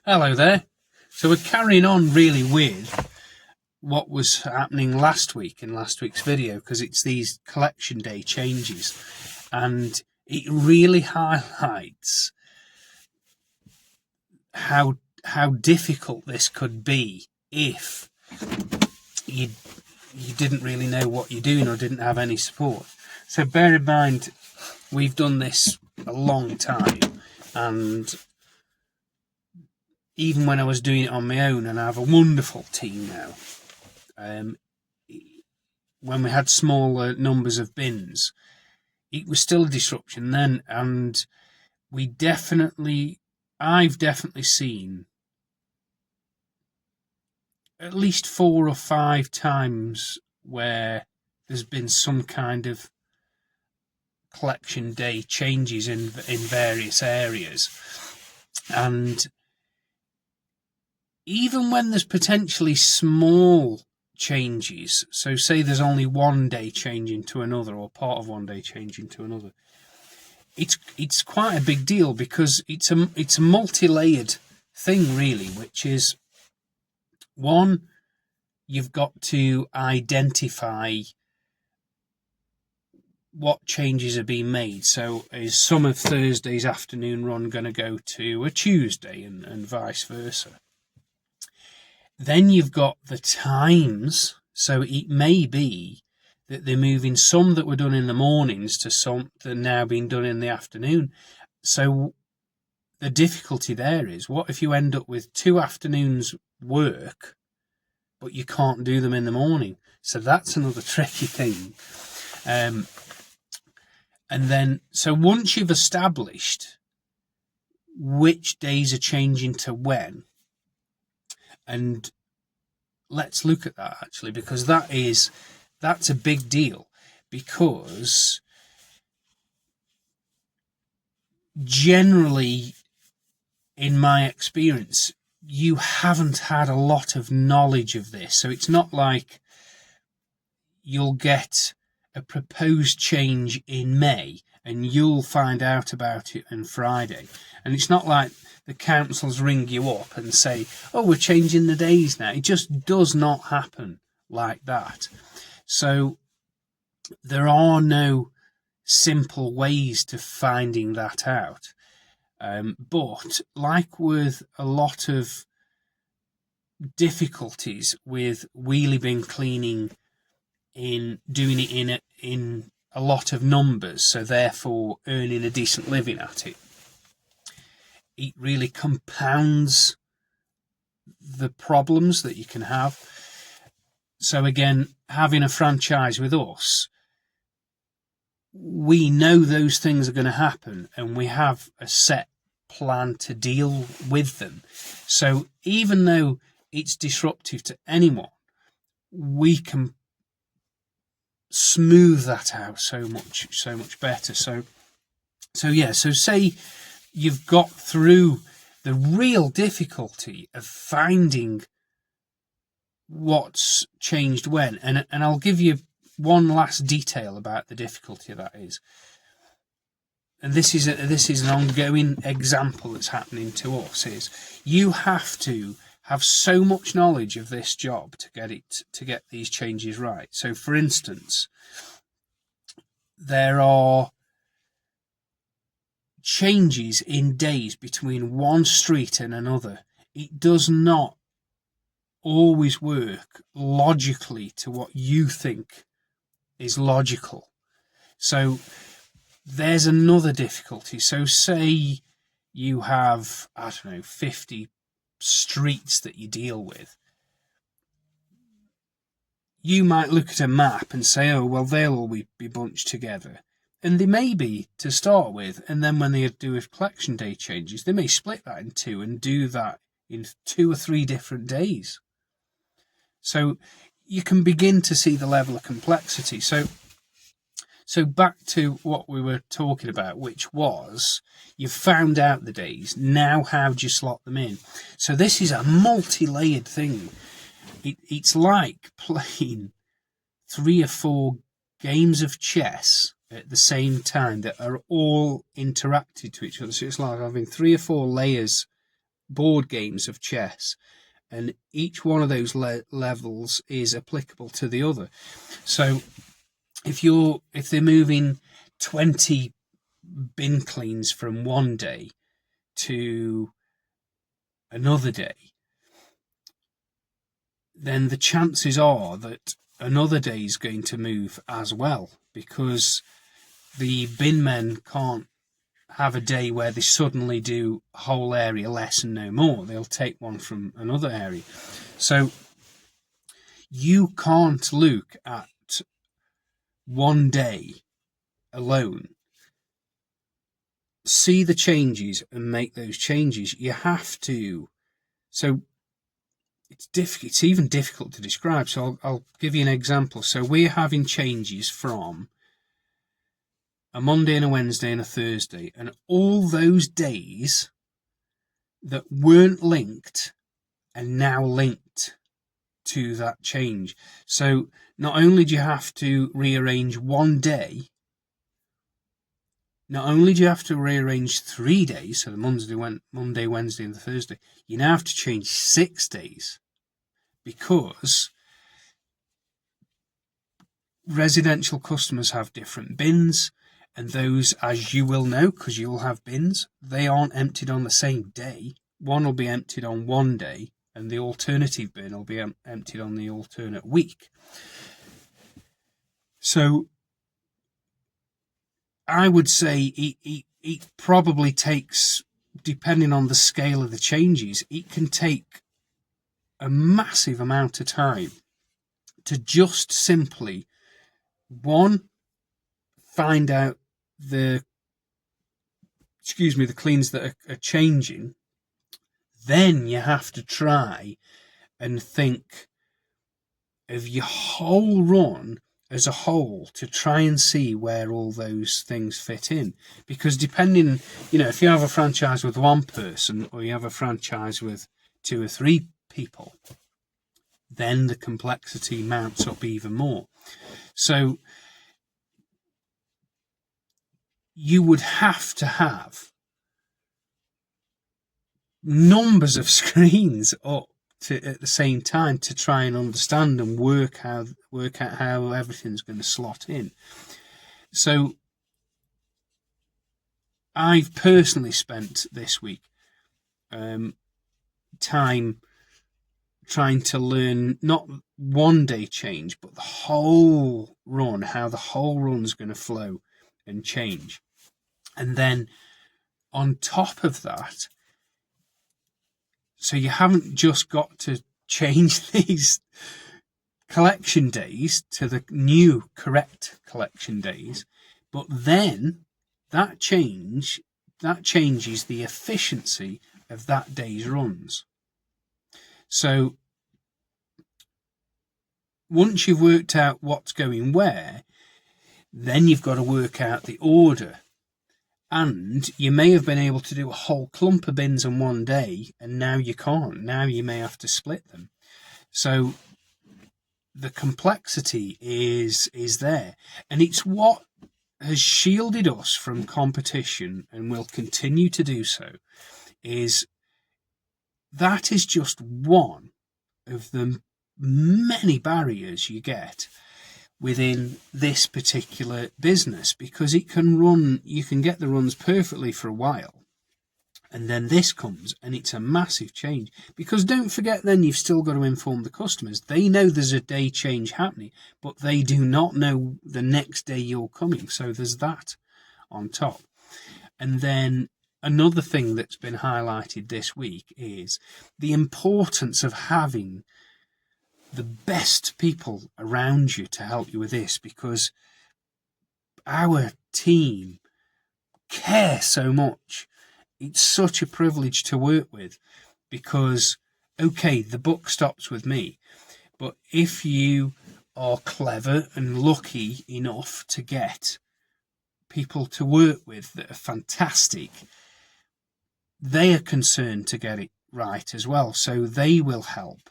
Hello there. So we're carrying on really with what was happening last week in last week's video, because it's these collection day changes, and it really highlights how difficult this could be if you didn't really know what you're doing or didn't have any support. So bear in mind, we've done this a long time, and even when I was doing it on my own, and I have a wonderful team now, when we had smaller numbers of bins, it was still a disruption then, and I've definitely seen at least 4 or 5 times where there's been some kind of collection day changes in various areas. And even when there's potentially small changes, so say there's only one day changing to another, or part of one day changing to another, it's quite a big deal, because it's a multi-layered thing really, which is, one, you've got to identify what changes are being made. So is some of Thursday's afternoon run going to go to a Tuesday, and vice versa? Then you've got the times. So it may be that they're moving some that were done in the mornings to some that are now being done in the afternoon. So the difficulty there is, what if you end up with 2 afternoons work, but you can't do them in the morning? So that's another tricky thing. And then, so once you've established which days are changing to when, and let's look at that actually, because that's a big deal, because generally, in my experience, you haven't had a lot of knowledge of this. So it's not like you'll get a proposed change in May and you'll find out about it on Friday. And it's not like the councils ring you up and say, oh, we're changing the days now. It just does not happen like that. So there are no simple ways to finding that out. But like with a lot of difficulties with wheelie bin cleaning, in doing it in a lot of numbers, so therefore earning a decent living at it, it really compounds the problems that you can have. So again, having a franchise with us, we know those things are going to happen, and we have a set plan to deal with them. So even though it's disruptive to anyone, we can smooth that out so much better. So say you've got through the real difficulty of finding what's changed when, and I'll give you one last detail about the difficulty of that is, and this is an ongoing example that's happening to us, is you have to have so much knowledge of this job to get these changes right. So for instance, there are changes in days between one street and another. It does not always work logically to what you think is logical. So there's another difficulty. So say you have, 50 streets that you deal with. You might look at a map and say, oh, well, they'll all be bunched together. And they may be to start with, and then when they do with collection day changes, they may split that in 2 and do that in 2 or 3 different days. So you can begin to see the level of complexity. So back to what we were talking about, which was, you've found out the days, now how do you slot them in? So this is a multi-layered thing. It's like playing 3 or 4 games of chess at the same time that are all interacted to each other. So it's like having 3 or 4 layers board games of chess, and each one of those levels is applicable to the other. So if they're moving 20 bin cleans from one day to another day, then the chances are that another day is going to move as well, because the bin men can't have a day where they suddenly do a whole area less and no more. They'll take one from another area. So you can't look at one day alone, see the changes and make those changes. You have to. So it's even difficult to describe. So I'll give you an example. So we're having changes from a Monday and a Wednesday and a Thursday, and all those days that weren't linked are now linked to that change. So not only do you have to rearrange one day, not only do you have to rearrange 3 days, so the Monday, Wednesday and the Thursday, you now have to change 6 days, because residential customers have different bins, and those, as you will know, because you'll have bins, they aren't emptied on the same day. One will be emptied on one day, and the alternative bin will be emptied on the alternate week. So I would say it probably takes, depending on the scale of the changes, it can take a massive amount of time to just simply, one, find out the cleans that are changing. Then you have to try and think of your whole run as a whole to try and see where all those things fit in. Because depending, if you have a franchise with one person or you have a franchise with 2 or 3 people, then the complexity mounts up even more. So you would have to have numbers of screens up at the same time to try and understand and work out how everything's going to slot in. So I've personally spent this week time trying to learn not one day change, but the whole run, how the whole run's going to flow and change. And then on top of that, so you haven't just got to change these collection days to the new correct collection days, but then that changes the efficiency of that day's runs. So once you've worked out what's going where, then you've got to work out the order. And you may have been able to do a whole clump of bins on one day, and now you can't. Now you may have to split them. So the complexity is there. And it's what has shielded us from competition, and will continue to do so, is that is just one of the many barriers you get within this particular business, because you can get the runs perfectly for a while, and then this comes and it's a massive change. Because don't forget, then you've still got to inform the customers. They know there's a day change happening, but they do not know the next day you're coming. So there's that on top. And then another thing that's been highlighted this week is the importance of having the best people around you to help you with this, because our team care so much. It's such a privilege to work with, because, okay, the buck stops with me, but if you are clever and lucky enough to get people to work with that are fantastic, they are concerned to get it right as well, so they will help.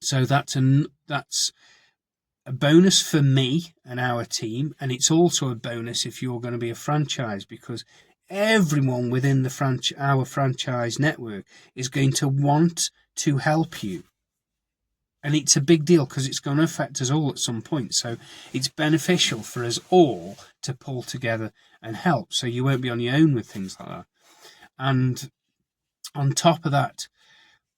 So that's a bonus for me and our team, and it's also a bonus if you're going to be a franchise, because everyone within our franchise network is going to want to help you. And it's a big deal because it's going to affect us all at some point. So it's beneficial for us all to pull together and help. So you won't be on your own with things like that. And on top of that,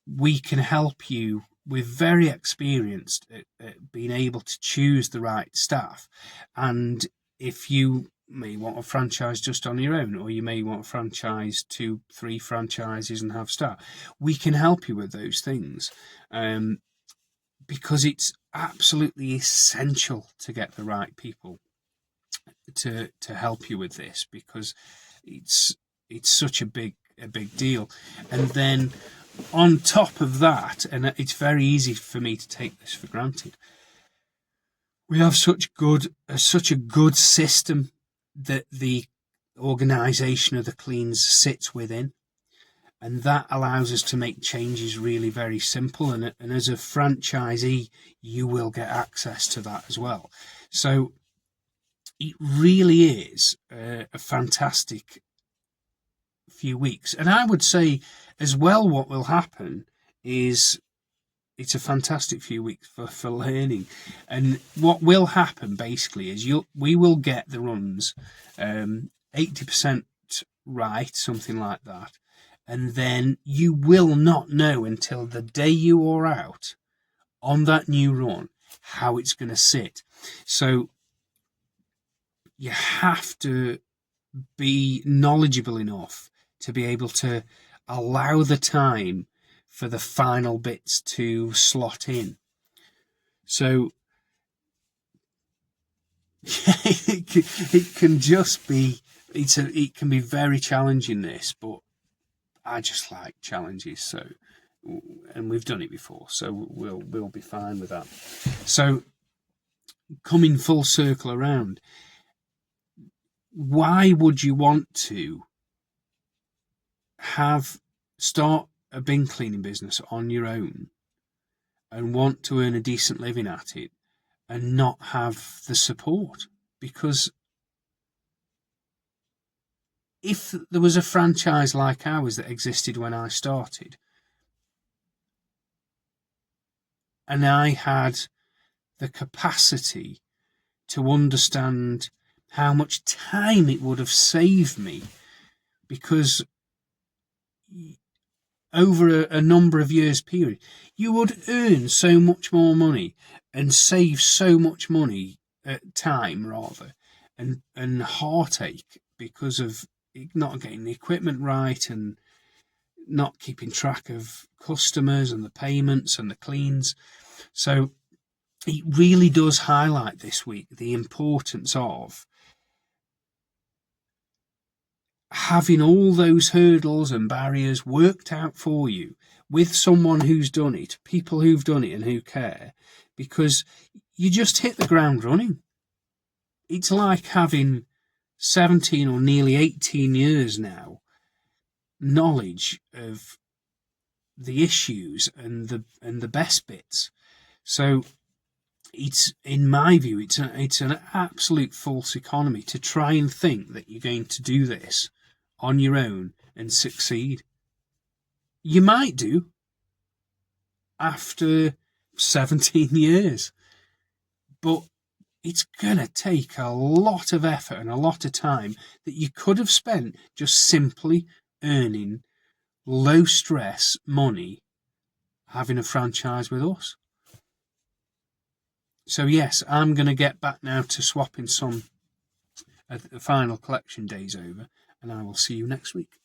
we can help you. We're very experienced at being able to choose the right staff. And if you may want a franchise just on your own, or you may want a franchise 2-3 franchises and have staff, we can help you with those things. Because it's absolutely essential to get the right people to help you with this, because it's such a big deal. And then on top of that, and it's very easy for me to take this for granted, we have such a good system that the organisation of the cleans sits within. And that allows us to make changes really very simple. And as a franchisee, you will get access to that as well. So it really is a fantastic few weeks. And I would say as well, what will happen is it's a fantastic few weeks for learning. And what will happen basically is we will get the runs 80% right, something like that. And then you will not know until the day you are out on that new run how it's going to sit. So you have to be knowledgeable enough to be able to allow the time for the final bits to slot in. So it can just be, it can be very challenging, this, but I just like challenges, so, and we've done it before, so we'll be fine with that. So coming full circle around, why would you want to start a bin cleaning business on your own and want to earn a decent living at it and not have the support? Because if there was a franchise like ours that existed when I started, and I had the capacity to understand how much time it would have saved me, because over a number of years period, you would earn so much more money and save so much money, time rather, and heartache because of not getting the equipment right and not keeping track of customers and the payments and the cleans. So it really does highlight this week the importance of having all those hurdles and barriers worked out for you with someone who's done it, people who've done it and who care, because you just hit the ground running. It's like having 17 or nearly 18 years now knowledge of the issues and the best bits. So it's, in my view, it's an absolute false economy to try and think that you're going to do this on your own and succeed. You might do after 17 years, but it's going to take a lot of effort and a lot of time that you could have spent just simply earning low stress money having a franchise with us. So yes, I'm going to get back now to swapping some at the final collection days over, and I will see you next week.